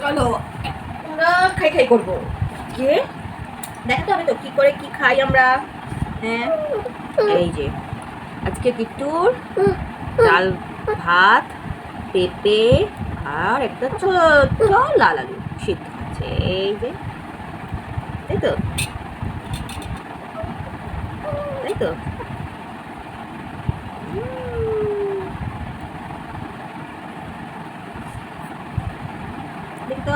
চলো আমরা খাই খাই করবো। কে দেখাতে হবে তো কি করে কি খাই আমরা। হ্যাঁ এই যে আজকে কিট্টুর ডাল ভাত পেঁপে আর একটা ছোট্ট লাল আলু সিদ্ধ আছে। এই যে তাই তো তাই তো দেখি তো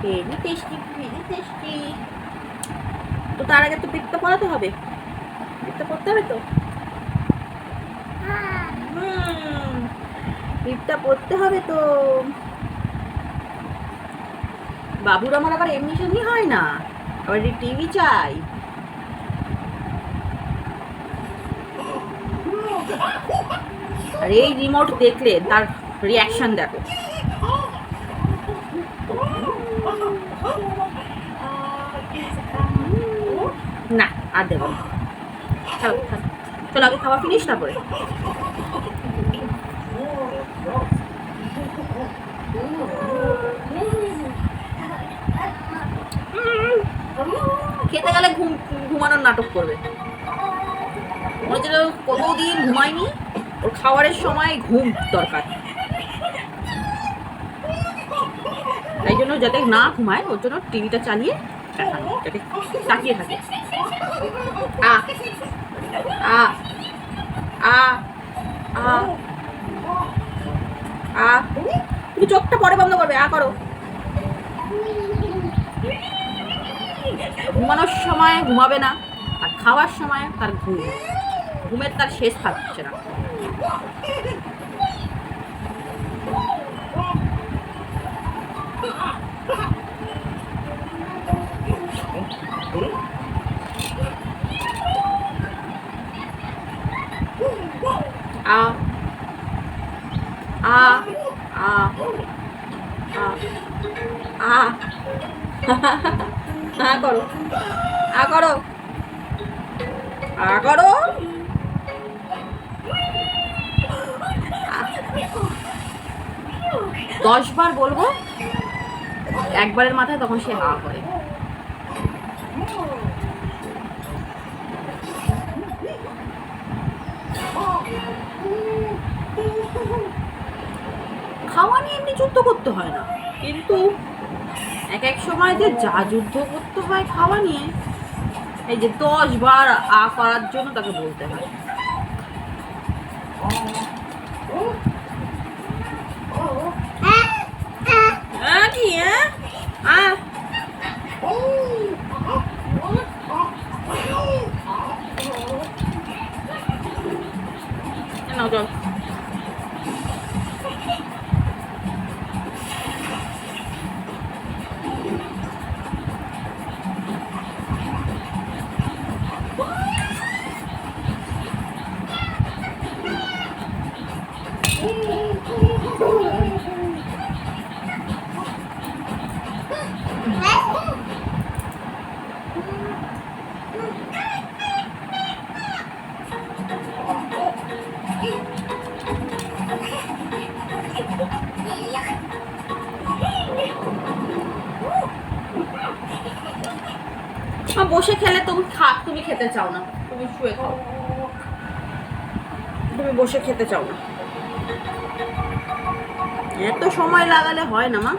ভেরি টেস্টি ভেরি টেস্টি। তো তার আগে তো পিঠটা পড়াতে হবে, পিঠটা পড়তে হবে তো। পিঠটা পড়তে হবে তো। বাবুর আমার আবার এমনি সেমনি হয় না, আবার টিভি চাই। আর এই রিমোট দেখলে তার রিয়াকশন দেখো। না আর দেবো না, চলো আগে খাওয়া ফিনিশ তারপরে। খেতে গেলে ঘুমানোর নাটক করবে, মনে হচ্ছে কতদিন ঘুমায়নি, ওর খাবারের সময় ঘুম দরকার। তাই জন্য যাতে না ঘুমায় ওর জন্য টিভিটা চালিয়ে দেখানো, যাতে তাকিয়ে থাকে। আ আ আ আ আ তুমি চোখটা পরে বন্ধ করবে, আ করো। ঘুমানোর সময় ঘুমাবে না, আর খাওয়ার সময় তার ঘুমের তার শেষ থাকছে না। আ আ আ আ আ করো, আ করো, আ করো। 10 বার বলবো, একবারের মাথায় তখন সে হা করে। খাওয়া নিয়ে এমনি যুদ্ধ করতে হয় না, কিন্তু এক এক সময় যে যা যুদ্ধ করতে হয় খাওয়া নিয়ে, এই যে 10 বার আ করার জন্য তাকে বলতে হয়। কি নাও চল। বসে খেলে তুমি খেতে চাও না, তুমি শুয়ে খাও, তুমি বসে খেতে চাও না। এত সময় লাগালে হয় না মা।